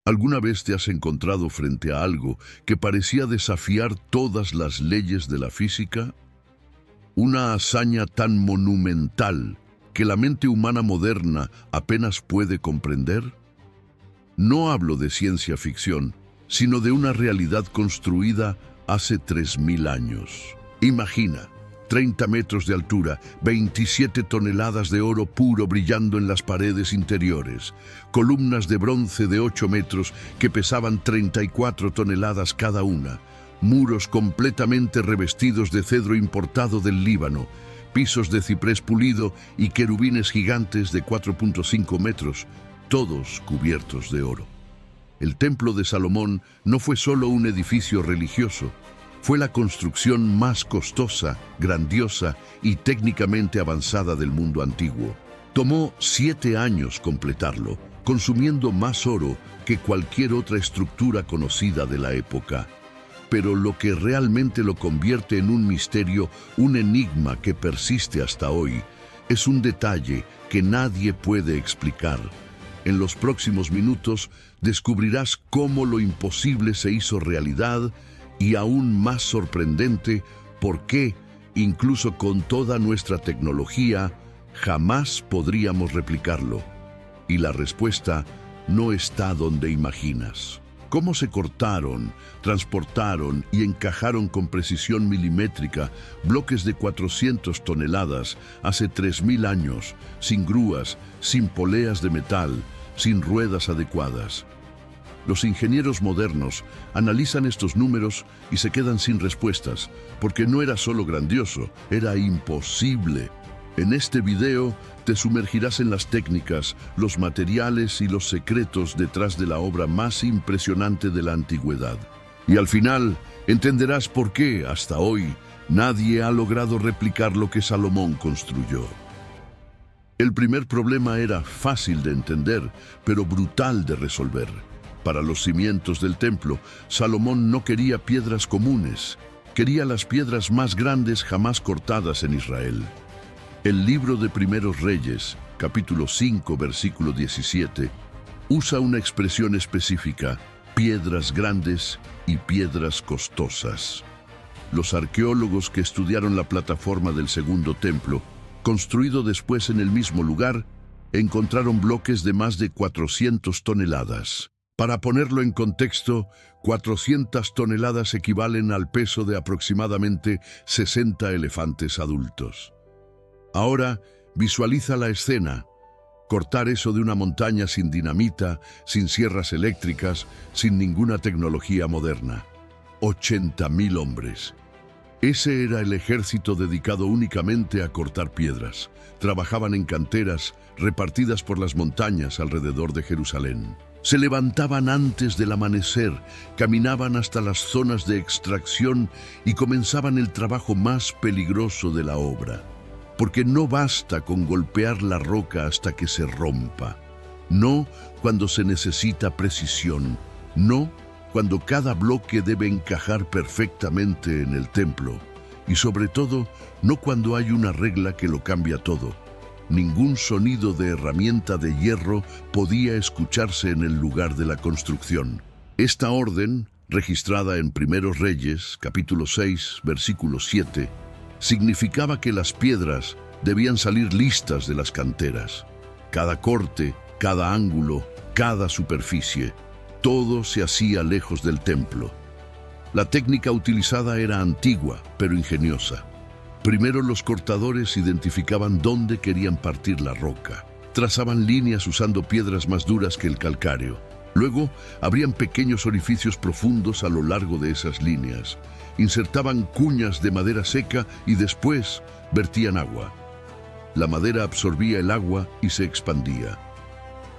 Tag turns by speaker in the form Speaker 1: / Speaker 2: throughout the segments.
Speaker 1: ¿Alguna vez te has encontrado frente a algo que parecía desafiar todas las leyes de la física? Una hazaña tan monumental que la mente humana moderna apenas puede comprender. No hablo de ciencia ficción, sino de una realidad construida hace 3000 años. Imagina, 30 metros de altura, 27 toneladas de oro puro brillando en las paredes interiores, columnas de bronce de 8 metros que pesaban 34 toneladas cada una, muros completamente revestidos de cedro importado del Líbano, pisos de ciprés pulido y querubines gigantes de 4.5 metros, todos cubiertos de oro. El Templo de Salomón no fue solo un edificio religioso, fue la construcción más costosa, grandiosa y técnicamente avanzada del mundo antiguo. Tomó 7 años completarlo, consumiendo más oro que cualquier otra estructura conocida de la época. Pero lo que realmente lo convierte en un misterio, un enigma que persiste hasta hoy, es un detalle que nadie puede explicar. En los próximos minutos descubrirás cómo lo imposible se hizo realidad y aún más sorprendente, por qué, incluso con toda nuestra tecnología, jamás podríamos replicarlo. Y la respuesta no está donde imaginas. Cómo se cortaron, transportaron y encajaron con precisión milimétrica bloques de 400 toneladas hace 3000 años, sin grúas, sin poleas de metal, sin ruedas adecuadas. Los ingenieros modernos analizan estos números y se quedan sin respuestas, porque no era solo grandioso, era imposible. En este video te sumergirás en las técnicas, los materiales y los secretos detrás de la obra más impresionante de la antigüedad. Y al final entenderás por qué, hasta hoy, nadie ha logrado replicar lo que Salomón construyó. El primer problema era fácil de entender, pero brutal de resolver. Para los cimientos del templo, Salomón no quería piedras comunes, quería las piedras más grandes jamás cortadas en Israel. El libro de Primeros Reyes, capítulo 5, versículo 17, usa una expresión específica, piedras grandes y piedras costosas. Los arqueólogos que estudiaron la plataforma del segundo templo, construido después en el mismo lugar, encontraron bloques de más de 400 toneladas. Para ponerlo en contexto, 400 toneladas equivalen al peso de aproximadamente 60 elefantes adultos. Ahora, visualiza la escena. Cortar eso de una montaña sin dinamita, sin sierras eléctricas, sin ninguna tecnología moderna. 80.000 hombres. Ese era el ejército dedicado únicamente a cortar piedras. Trabajaban en canteras repartidas por las montañas alrededor de Jerusalén. Se levantaban antes del amanecer, caminaban hasta las zonas de extracción y comenzaban el trabajo más peligroso de la obra. Porque no basta con golpear la roca hasta que se rompa. No cuando se necesita precisión. No cuando cada bloque debe encajar perfectamente en el templo. Y sobre todo, no cuando hay una regla que lo cambia todo. Ningún sonido de herramienta de hierro podía escucharse en el lugar de la construcción. Esta orden, registrada en Primeros Reyes, capítulo 6, versículo 7, significaba que las piedras debían salir listas de las canteras. Cada corte, cada ángulo, cada superficie, todo se hacía lejos del templo. La técnica utilizada era antigua, pero ingeniosa. Primero los cortadores identificaban dónde querían partir la roca. Trazaban líneas usando piedras más duras que el calcáreo. Luego, abrían pequeños orificios profundos a lo largo de esas líneas. Insertaban cuñas de madera seca y después vertían agua. La madera absorbía el agua y se expandía.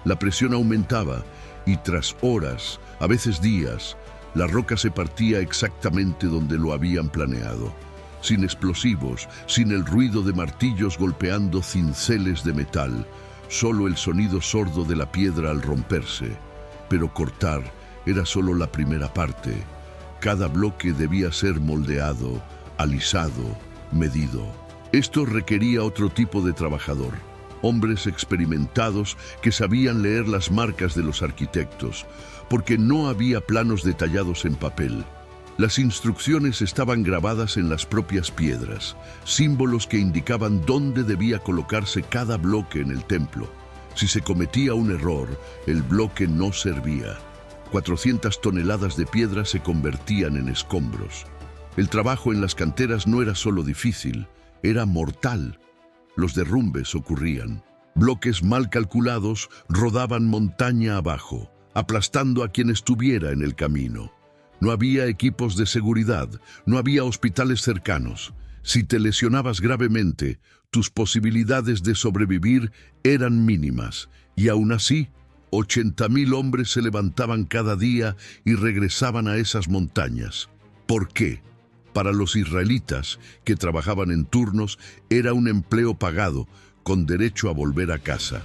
Speaker 1: La presión aumentaba y tras horas, a veces días, la roca se partía exactamente donde lo habían planeado. Sin explosivos, sin el ruido de martillos golpeando cinceles de metal, solo el sonido sordo de la piedra al romperse. Pero cortar era solo la primera parte. Cada bloque debía ser moldeado, alisado, medido. Esto requería otro tipo de trabajador. hombres experimentados que sabían leer las marcas de los arquitectos, porque no había planos detallados en papel. Las instrucciones estaban grabadas en las propias piedras, símbolos que indicaban dónde debía colocarse cada bloque en el templo. Si se cometía un error, el bloque no servía. 400 toneladas de piedra se convertían en escombros. El trabajo en las canteras no era solo difícil, era mortal. Los derrumbes ocurrían. Bloques mal calculados rodaban montaña abajo, aplastando a quien estuviera en el camino. No había equipos de seguridad, no había hospitales cercanos. Si te lesionabas gravemente, tus posibilidades de sobrevivir eran mínimas, y aún así, 80.000 hombres se levantaban cada día y regresaban a esas montañas. ¿Por qué? Para los israelitas, que trabajaban en turnos, era un empleo pagado, con derecho a volver a casa.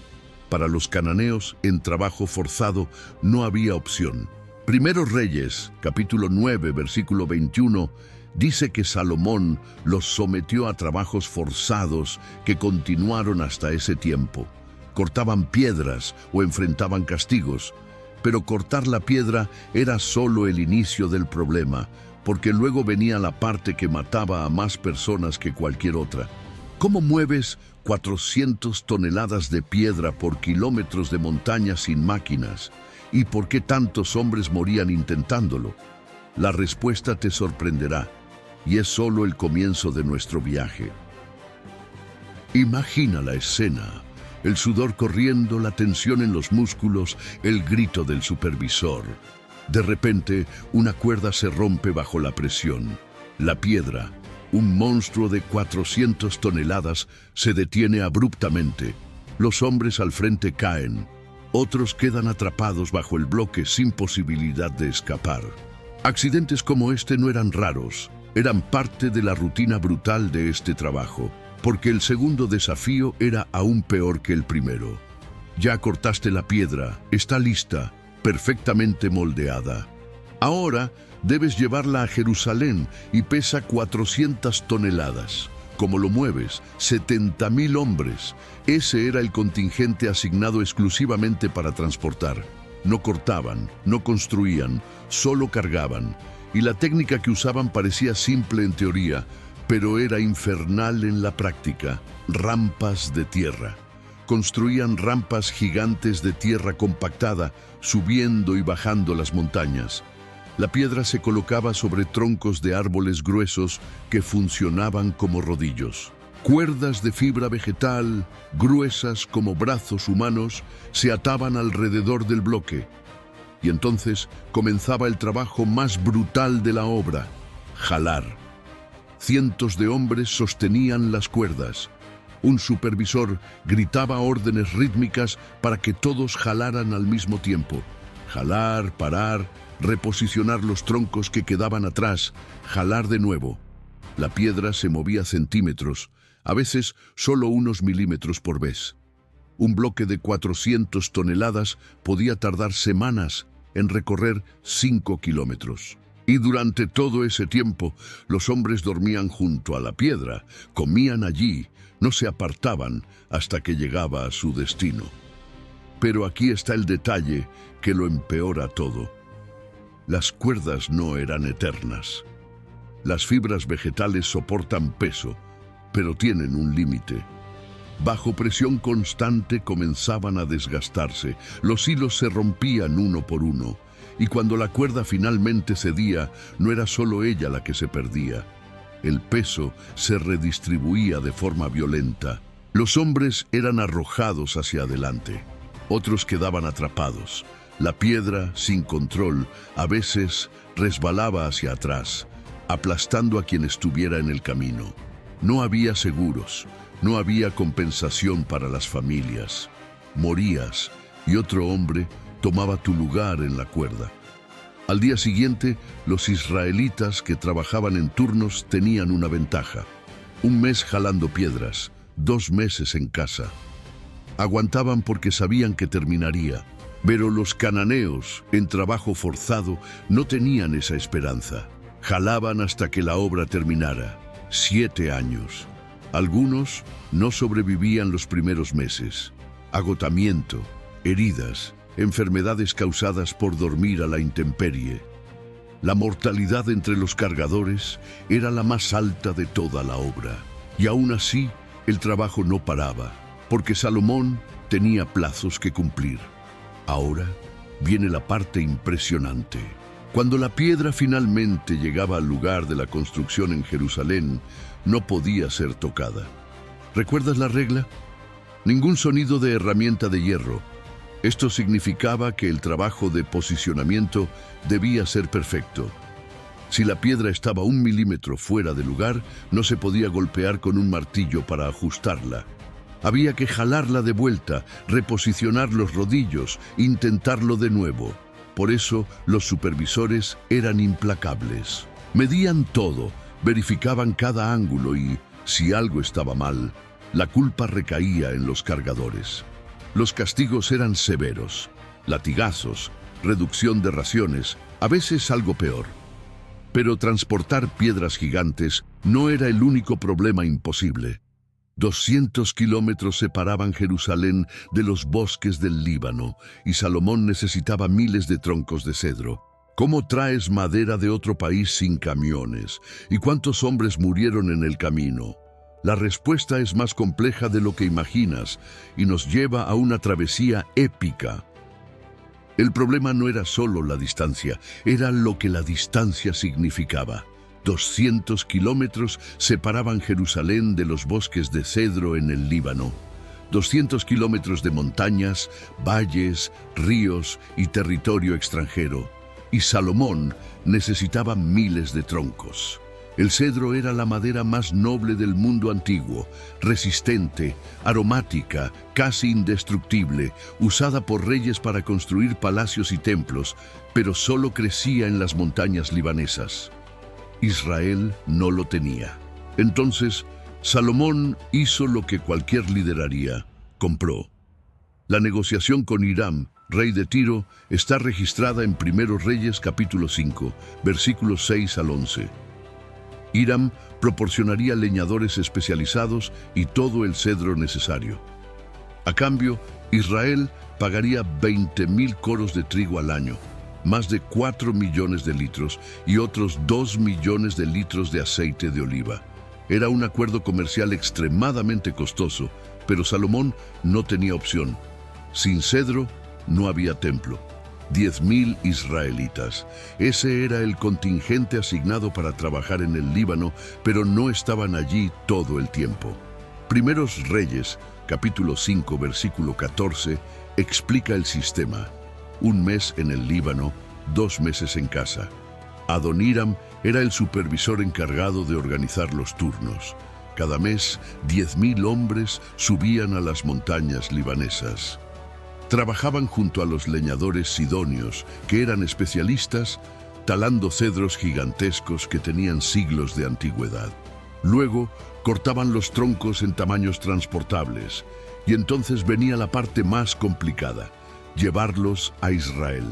Speaker 1: Para los cananeos, en trabajo forzado, no había opción. Primeros Reyes, capítulo 9, versículo 21, dice que Salomón los sometió a trabajos forzados que continuaron hasta ese tiempo. Cortaban piedras o enfrentaban castigos, pero cortar la piedra era solo el inicio del problema, porque luego venía la parte que mataba a más personas que cualquier otra. ¿Cómo mueves 400 toneladas de piedra por kilómetros de montaña sin máquinas? ¿Y por qué tantos hombres morían intentándolo? La respuesta te sorprenderá, y es solo el comienzo de nuestro viaje. Imagina la escena: el sudor corriendo, la tensión en los músculos, el grito del supervisor. De repente, una cuerda se rompe bajo la presión. La piedra, un monstruo de 400 toneladas, se detiene abruptamente. Los hombres al frente caen. Otros quedan atrapados bajo el bloque sin posibilidad de escapar. Accidentes como este no eran raros, eran parte de la rutina brutal de este trabajo, porque el segundo desafío era aún peor que el primero. Ya cortaste la piedra, está lista, perfectamente moldeada. Ahora debes llevarla a Jerusalén y pesa 400 toneladas. ¿Cómo lo mueves? 70.000 hombres. Ese era el contingente asignado exclusivamente para transportar. No cortaban, no construían, solo cargaban. Y la técnica que usaban parecía simple en teoría, pero era infernal en la práctica. Rampas de tierra. Construían rampas gigantes de tierra compactada, subiendo y bajando las montañas. La piedra se colocaba sobre troncos de árboles gruesos que funcionaban como rodillos. Cuerdas de fibra vegetal, gruesas como brazos humanos, se ataban alrededor del bloque. Y entonces comenzaba el trabajo más brutal de la obra: jalar. Cientos de hombres sostenían las cuerdas. Un supervisor gritaba órdenes rítmicas para que todos jalaran al mismo tiempo. Jalar, parar, reposicionar los troncos que quedaban atrás, jalar de nuevo. La piedra se movía centímetros, a veces solo unos milímetros por vez. Un bloque de 400 toneladas podía tardar semanas en recorrer 5 kilómetros. Y durante todo ese tiempo, los hombres dormían junto a la piedra, comían allí, no se apartaban hasta que llegaba a su destino. Pero aquí está el detalle que lo empeora todo. Las cuerdas no eran eternas. Las fibras vegetales soportan peso, pero tienen un límite. Bajo presión constante comenzaban a desgastarse, los hilos se rompían uno por uno, y cuando la cuerda finalmente cedía, no era solo ella la que se perdía. El peso se redistribuía de forma violenta. Los hombres eran arrojados hacia adelante, otros quedaban atrapados. La piedra, sin control, a veces resbalaba hacia atrás, aplastando a quien estuviera en el camino. No había seguros, no había compensación para las familias. Morías y otro hombre tomaba tu lugar en la cuerda. Al día siguiente, los israelitas que trabajaban en turnos tenían una ventaja: un mes jalando piedras, 2 meses en casa. Aguantaban porque sabían que terminaría. Pero los cananeos, en trabajo forzado, no tenían esa esperanza. Jalaban hasta que la obra terminara. 7 años. Algunos no sobrevivían los primeros meses. Agotamiento, heridas, enfermedades causadas por dormir a la intemperie. La mortalidad entre los cargadores era la más alta de toda la obra. Y aún así, el trabajo no paraba, porque Salomón tenía plazos que cumplir. Ahora viene la parte impresionante. Cuando la piedra finalmente llegaba al lugar de la construcción en Jerusalén, no podía ser tocada. ¿Recuerdas la regla? Ningún sonido de herramienta de hierro. Esto significaba que el trabajo de posicionamiento debía ser perfecto. Si la piedra estaba 1 milímetro fuera de lugar, no se podía golpear con un martillo para ajustarla. Había que jalarla de vuelta, reposicionar los rodillos, intentarlo de nuevo. Por eso, los supervisores eran implacables. Medían todo, verificaban cada ángulo y, si algo estaba mal, la culpa recaía en los cargadores. Los castigos eran severos, latigazos, reducción de raciones, a veces algo peor. Pero transportar piedras gigantes no era el único problema imposible. 200 kilómetros separaban Jerusalén de los bosques del Líbano y Salomón necesitaba miles de troncos de cedro. ¿Cómo traes madera de otro país sin camiones? ¿Y cuántos hombres murieron en el camino? La respuesta es más compleja de lo que imaginas y nos lleva a una travesía épica. El problema no era solo la distancia, era lo que la distancia significaba. 200 kilómetros separaban Jerusalén de los bosques de cedro en el Líbano. 200 kilómetros de montañas, valles, ríos y territorio extranjero. Y Salomón necesitaba miles de troncos. El cedro era la madera más noble del mundo antiguo, resistente, aromática, casi indestructible, usada por reyes para construir palacios y templos, pero solo crecía en las montañas libanesas. Israel no lo tenía. Entonces, Salomón hizo lo que cualquier líder haría, compró. La negociación con Hiram, rey de Tiro, está registrada en 1 Reyes capítulo 5, versículos 6 al 11. Hiram proporcionaría leñadores especializados y todo el cedro necesario. A cambio, Israel pagaría 20,000 coros de trigo al año, más de 4 millones de litros y otros 2 millones de litros de aceite de oliva. Era un acuerdo comercial extremadamente costoso, pero Salomón no tenía opción. Sin cedro, no había templo. 10,000 israelitas. Ese era el contingente asignado para trabajar en el Líbano, pero no estaban allí todo el tiempo. Primeros Reyes, capítulo 5, versículo 14, explica el sistema. 1 mes en el Líbano, 2 meses en casa. Adoniram era el supervisor encargado de organizar los turnos. Cada mes, 10,000 hombres subían a las montañas libanesas. Trabajaban junto a los leñadores sidonios, que eran especialistas, talando cedros gigantescos que tenían siglos de antigüedad. Luego, cortaban los troncos en tamaños transportables, y entonces venía la parte más complicada, llevarlos a Israel.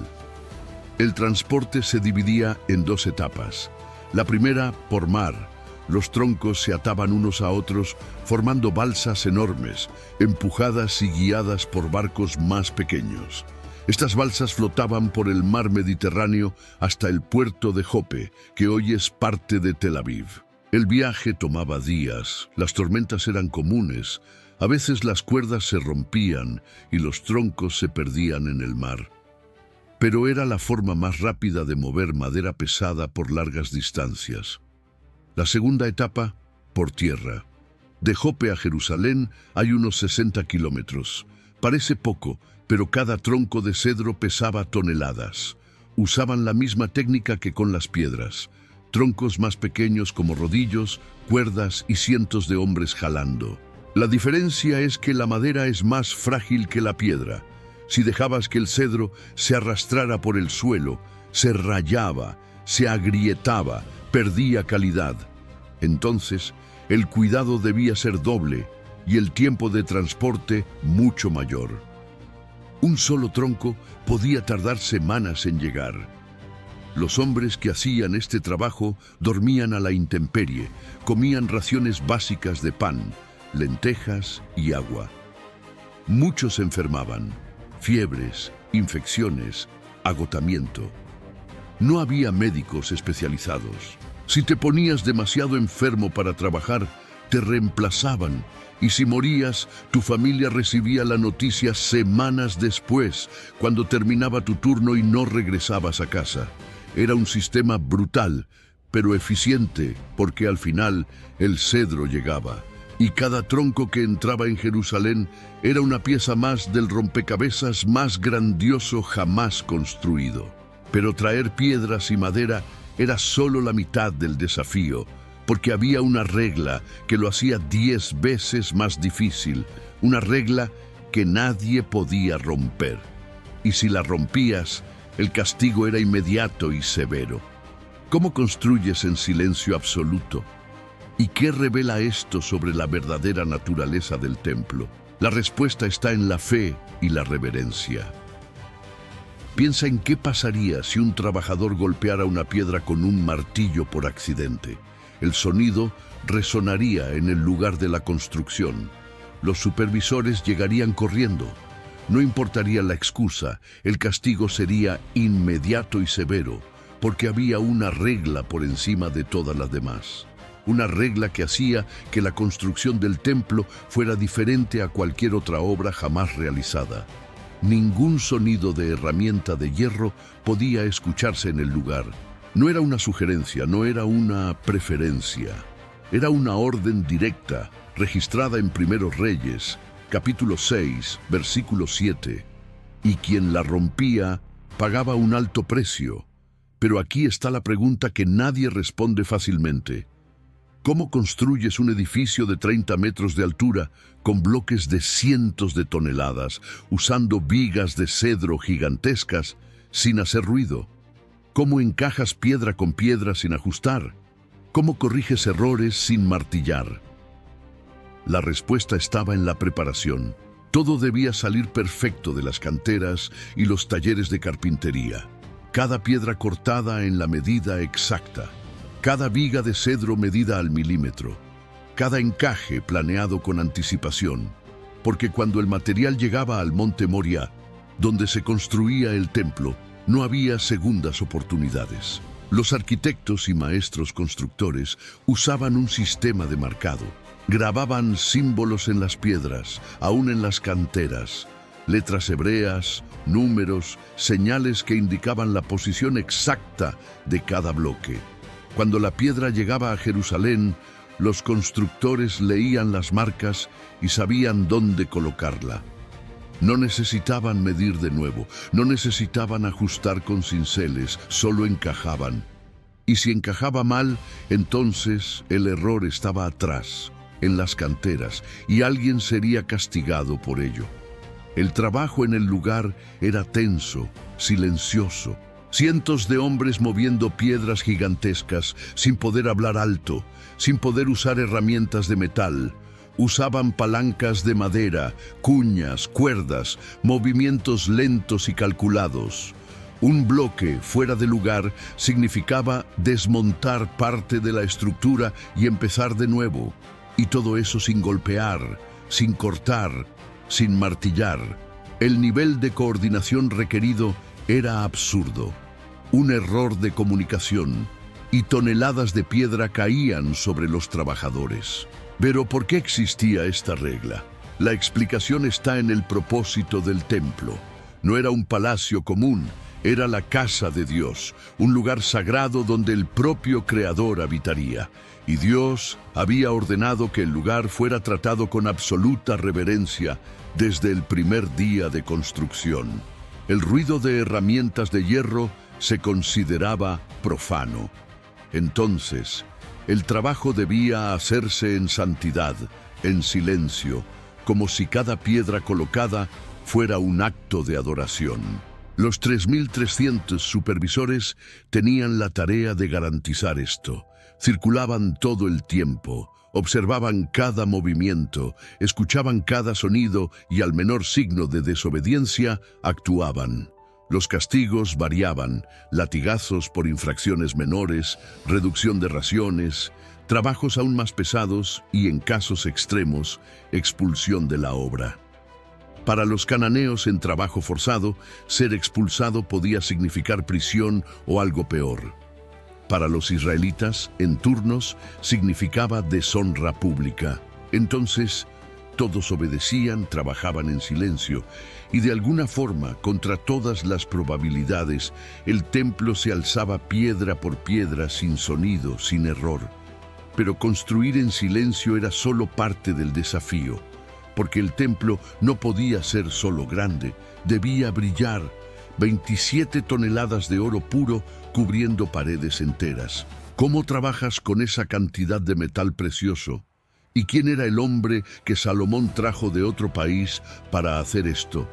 Speaker 1: El transporte se dividía en 2 etapas. La primera, por mar. Los troncos se ataban unos a otros, formando balsas enormes, empujadas y guiadas por barcos más pequeños. Estas balsas flotaban por el mar Mediterráneo hasta el puerto de Jope, que hoy es parte de Tel Aviv. El viaje tomaba días, las tormentas eran comunes, a veces las cuerdas se rompían y los troncos se perdían en el mar. Pero era la forma más rápida de mover madera pesada por largas distancias. La segunda etapa, por tierra. De Jope a Jerusalén hay unos 60 kilómetros. Parece poco, pero cada tronco de cedro pesaba toneladas. Usaban la misma técnica que con las piedras. Troncos más pequeños como rodillos, cuerdas y cientos de hombres jalando. La diferencia es que la madera es más frágil que la piedra. Si dejabas que el cedro se arrastrara por el suelo, se rayaba, se agrietaba, perdía calidad. Entonces, el cuidado debía ser doble y el tiempo de transporte mucho mayor. Un solo tronco podía tardar semanas en llegar. Los hombres que hacían este trabajo dormían a la intemperie, comían raciones básicas de pan, lentejas y agua. Muchos se enfermaban, fiebres, infecciones, agotamiento. No había médicos especializados. Si te ponías demasiado enfermo para trabajar, te reemplazaban, y si morías, tu familia recibía la noticia semanas después, cuando terminaba tu turno y no regresabas a casa. Era un sistema brutal, pero eficiente, porque al final el cedro llegaba, y cada tronco que entraba en Jerusalén era una pieza más del rompecabezas más grandioso jamás construido. Pero traer piedras y madera era solo la mitad del desafío, porque había una regla que lo hacía 10 veces más difícil, una regla que nadie podía romper. Y si la rompías, el castigo era inmediato y severo. ¿Cómo construyes en silencio absoluto? ¿Y qué revela esto sobre la verdadera naturaleza del templo? La respuesta está en la fe y la reverencia. Piensa en qué pasaría si un trabajador golpeara una piedra con un martillo por accidente. El sonido resonaría en el lugar de la construcción. Los supervisores llegarían corriendo. No importaría la excusa, el castigo sería inmediato y severo, porque había una regla por encima de todas las demás. Una regla que hacía que la construcción del templo fuera diferente a cualquier otra obra jamás realizada. Ningún sonido de herramienta de hierro podía escucharse en el lugar. No era una sugerencia, no era una preferencia. Era una orden directa, registrada en Primeros Reyes, capítulo 6, versículo 7. Y quien la rompía pagaba un alto precio. Pero aquí está la pregunta que nadie responde fácilmente. ¿Cómo construyes un edificio de 30 metros de altura con bloques de cientos de toneladas, usando vigas de cedro gigantescas, sin hacer ruido? ¿Cómo encajas piedra con piedra sin ajustar? ¿Cómo corriges errores sin martillar? La respuesta estaba en la preparación. Todo debía salir perfecto de las canteras y los talleres de carpintería. Cada piedra cortada en la medida exacta. Cada viga de cedro medida al milímetro, cada encaje planeado con anticipación, porque cuando el material llegaba al monte Moria, donde se construía el templo, no había segundas oportunidades. Los arquitectos y maestros constructores usaban un sistema de marcado. Grababan símbolos en las piedras, aún en las canteras, letras hebreas, números, señales que indicaban la posición exacta de cada bloque. Cuando la piedra llegaba a Jerusalén, los constructores leían las marcas y sabían dónde colocarla. No necesitaban medir de nuevo, no necesitaban ajustar con cinceles, solo encajaban. Y si encajaba mal, entonces el error estaba atrás, en las canteras, y alguien sería castigado por ello. El trabajo en el lugar era tenso, silencioso. Cientos de hombres moviendo piedras gigantescas, sin poder hablar alto, sin poder usar herramientas de metal. Usaban palancas de madera, cuñas, cuerdas, movimientos lentos y calculados. Un bloque fuera de lugar significaba desmontar parte de la estructura y empezar de nuevo. Y todo eso sin golpear, sin cortar, sin martillar. El nivel de coordinación requerido era absurdo. Un error de comunicación y toneladas de piedra caían sobre los trabajadores. Pero ¿por qué existía esta regla? La explicación está en el propósito del templo. No era un palacio común, era la casa de Dios, un lugar sagrado donde el propio Creador habitaría. Y Dios había ordenado que el lugar fuera tratado con absoluta reverencia desde el primer día de construcción. El ruido de herramientas de hierro se consideraba profano. Entonces, el trabajo debía hacerse en santidad, en silencio, como si cada piedra colocada fuera un acto de adoración. Los 3.300 supervisores tenían la tarea de garantizar esto. Circulaban todo el tiempo, observaban cada movimiento, escuchaban cada sonido y al menor signo de desobediencia actuaban. Los castigos variaban: latigazos por infracciones menores, reducción de raciones, trabajos aún más pesados y, en casos extremos, expulsión de la obra. Para los cananeos en trabajo forzado, ser expulsado podía significar prisión o algo peor. Para los israelitas, en turnos, significaba deshonra pública. Entonces, todos obedecían, trabajaban en silencio, y de alguna forma, contra todas las probabilidades, el templo se alzaba piedra por piedra, sin sonido, sin error. Pero construir en silencio era solo parte del desafío, porque el templo no podía ser solo grande, debía brillar. 27 toneladas de oro puro cubriendo paredes enteras. ¿Cómo trabajas con esa cantidad de metal precioso? ¿Y quién era el hombre que Salomón trajo de otro país para hacer esto?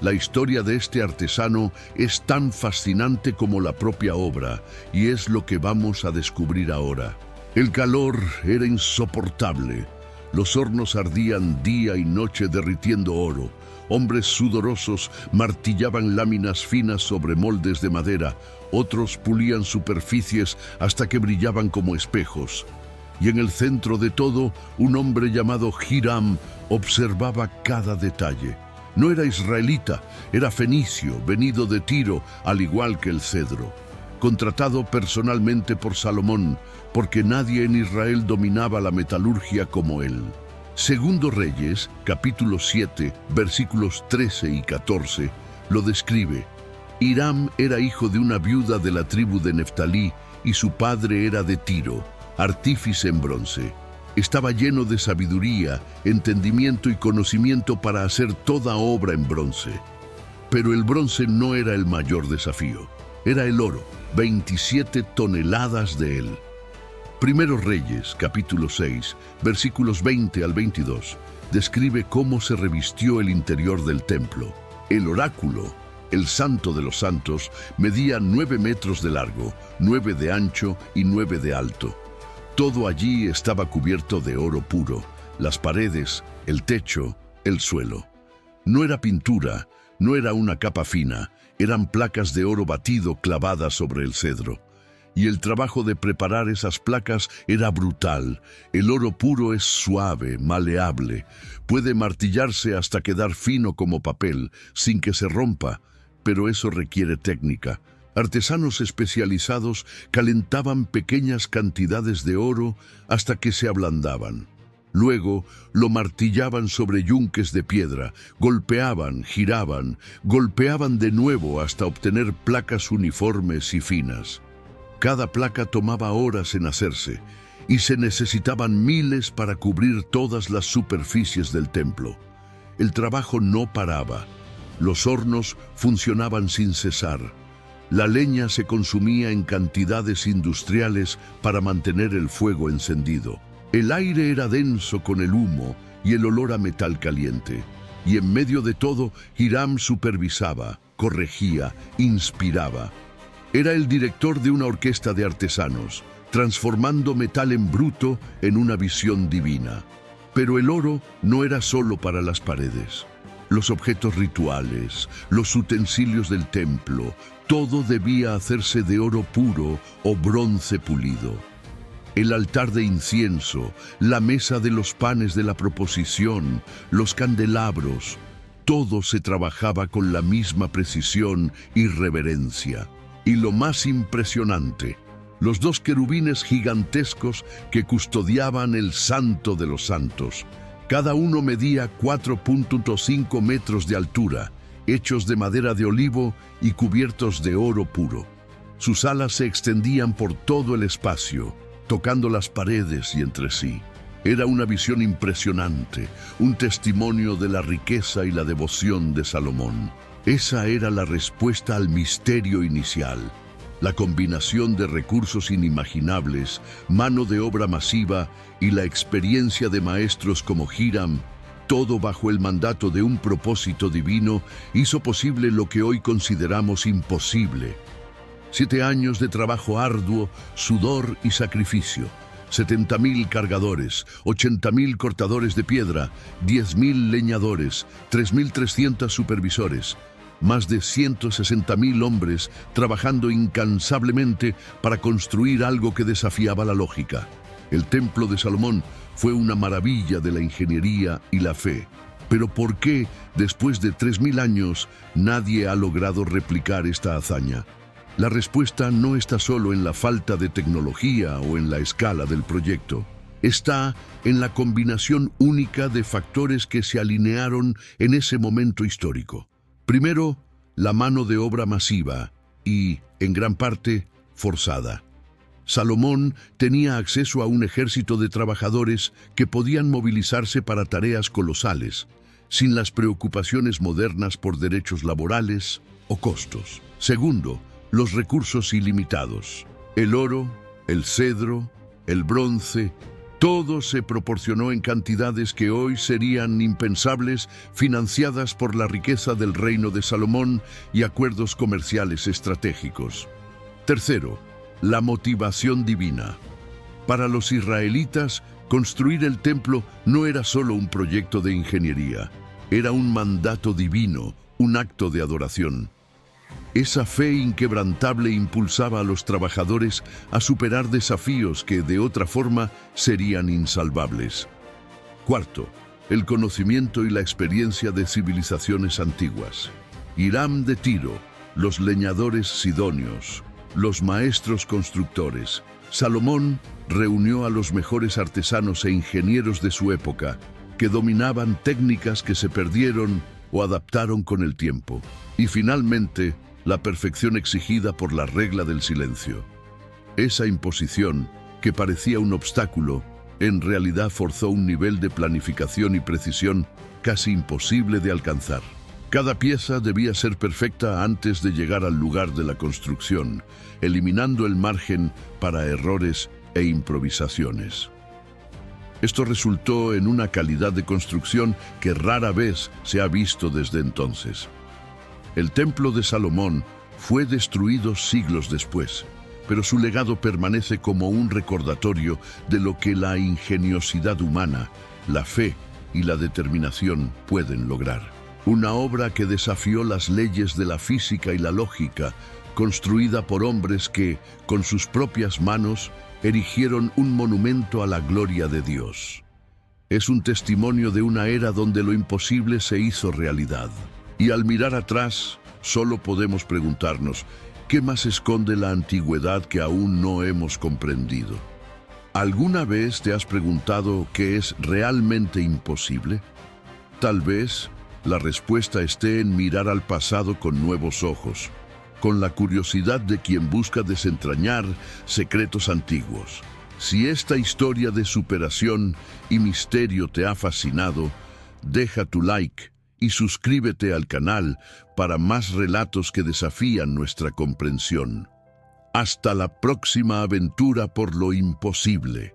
Speaker 1: La historia de este artesano es tan fascinante como la propia obra, y es lo que vamos a descubrir ahora. El calor era insoportable. Los hornos ardían día y noche derritiendo oro. Hombres sudorosos martillaban láminas finas sobre moldes de madera. Otros pulían superficies hasta que brillaban como espejos. Y en el centro de todo, un hombre llamado Hiram observaba cada detalle. No era israelita, era fenicio, venido de Tiro, al igual que el cedro. Contratado personalmente por Salomón, porque nadie en Israel dominaba la metalurgia como él. Segundo Reyes, capítulo 7, versículos 13 y 14, lo describe. Hiram era hijo de una viuda de la tribu de Neftalí, y su padre era de Tiro, artífice en bronce. Estaba lleno de sabiduría, entendimiento y conocimiento para hacer toda obra en bronce. Pero el bronce no era el mayor desafío, era el oro, 27 toneladas de él. Primero Reyes, capítulo 6, versículos 20 al 22, describe cómo se revistió el interior del templo. El oráculo, el Santo de los Santos, medía 9 metros de largo, 9 de ancho y 9 de alto. Todo allí estaba cubierto de oro puro, las paredes, el techo, el suelo. No era pintura, no era una capa fina, eran placas de oro batido clavadas sobre el cedro. Y el trabajo de preparar esas placas era brutal. El oro puro es suave, maleable, puede martillarse hasta quedar fino como papel, sin que se rompa, pero eso requiere técnica. Artesanos especializados calentaban pequeñas cantidades de oro hasta que se ablandaban. Luego lo martillaban sobre yunques de piedra, golpeaban, giraban, golpeaban de nuevo hasta obtener placas uniformes y finas. Cada placa tomaba horas en hacerse, y se necesitaban miles para cubrir todas las superficies del templo. El trabajo no paraba. Los hornos funcionaban sin cesar. La leña se consumía en cantidades industriales para mantener el fuego encendido. El aire era denso con el humo y el olor a metal caliente. Y en medio de todo, Hiram supervisaba, corregía, inspiraba. Era el director de una orquesta de artesanos, transformando metal en bruto en una visión divina. Pero el oro no era solo para las paredes. Los objetos rituales, los utensilios del templo, todo debía hacerse de oro puro o bronce pulido. El altar de incienso, la mesa de los panes de la proposición, los candelabros, todo se trabajaba con la misma precisión y reverencia. Y lo más impresionante, los 2 querubines gigantescos que custodiaban el Santo de los Santos. Cada uno medía 4.5 metros de altura, hechos de madera de olivo y cubiertos de oro puro. Sus alas se extendían por todo el espacio, tocando las paredes y entre sí. Era una visión impresionante, un testimonio de la riqueza y la devoción de Salomón. Esa era la respuesta al misterio inicial. La combinación de recursos inimaginables, mano de obra masiva y la experiencia de maestros como Hiram, todo bajo el mandato de un propósito divino, hizo posible lo que hoy consideramos imposible. 7 años de trabajo arduo, sudor y sacrificio. 70.000 cargadores, 80.000 cortadores de piedra, 10.000 leñadores, 3.300 supervisores. más de 160.000 hombres trabajando incansablemente para construir algo que desafiaba la lógica. El Templo de Salomón fue una maravilla de la ingeniería y la fe. Pero ¿por qué, después de 3.000 años, nadie ha logrado replicar esta hazaña? La respuesta no está solo en la falta de tecnología o en la escala del proyecto. Está en la combinación única de factores que se alinearon en ese momento histórico. Primero, la mano de obra masiva y, en gran parte, forzada. Salomón tenía acceso a un ejército de trabajadores que podían movilizarse para tareas colosales, sin las preocupaciones modernas por derechos laborales o costos. Segundo, los recursos ilimitados. El oro, el cedro, el bronce, todo se proporcionó en cantidades que hoy serían impensables, financiadas por la riqueza del reino de Salomón y acuerdos comerciales estratégicos. Tercero, la motivación divina. Para los israelitas, construir el templo no era solo un proyecto de ingeniería, era un mandato divino, un acto de adoración. Esa fe inquebrantable impulsaba a los trabajadores a superar desafíos que de otra forma serían insalvables. Cuarto, el conocimiento y la experiencia de civilizaciones antiguas. Hiram de Tiro, los leñadores sidonios, los maestros constructores. Salomón reunió a los mejores artesanos e ingenieros de su época, que dominaban técnicas que se perdieron o adaptaron con el tiempo. Y finalmente, la perfección exigida por la regla del silencio. Esa imposición, que parecía un obstáculo, en realidad forzó un nivel de planificación y precisión casi imposible de alcanzar. Cada pieza debía ser perfecta antes de llegar al lugar de la construcción, eliminando el margen para errores e improvisaciones. Esto resultó en una calidad de construcción que rara vez se ha visto desde entonces. El Templo de Salomón fue destruido siglos después, pero su legado permanece como un recordatorio de lo que la ingeniosidad humana, la fe y la determinación pueden lograr. Una obra que desafió las leyes de la física y la lógica, construida por hombres que, con sus propias manos, erigieron un monumento a la gloria de Dios. Es un testimonio de una era donde lo imposible se hizo realidad. Y al mirar atrás, solo podemos preguntarnos, ¿qué más esconde la antigüedad que aún no hemos comprendido? ¿Alguna vez te has preguntado qué es realmente imposible? Tal vez la respuesta esté en mirar al pasado con nuevos ojos, con la curiosidad de quien busca desentrañar secretos antiguos. Si esta historia de superación y misterio te ha fascinado, deja tu like y suscríbete al canal para más relatos que desafían nuestra comprensión. Hasta la próxima aventura por lo imposible.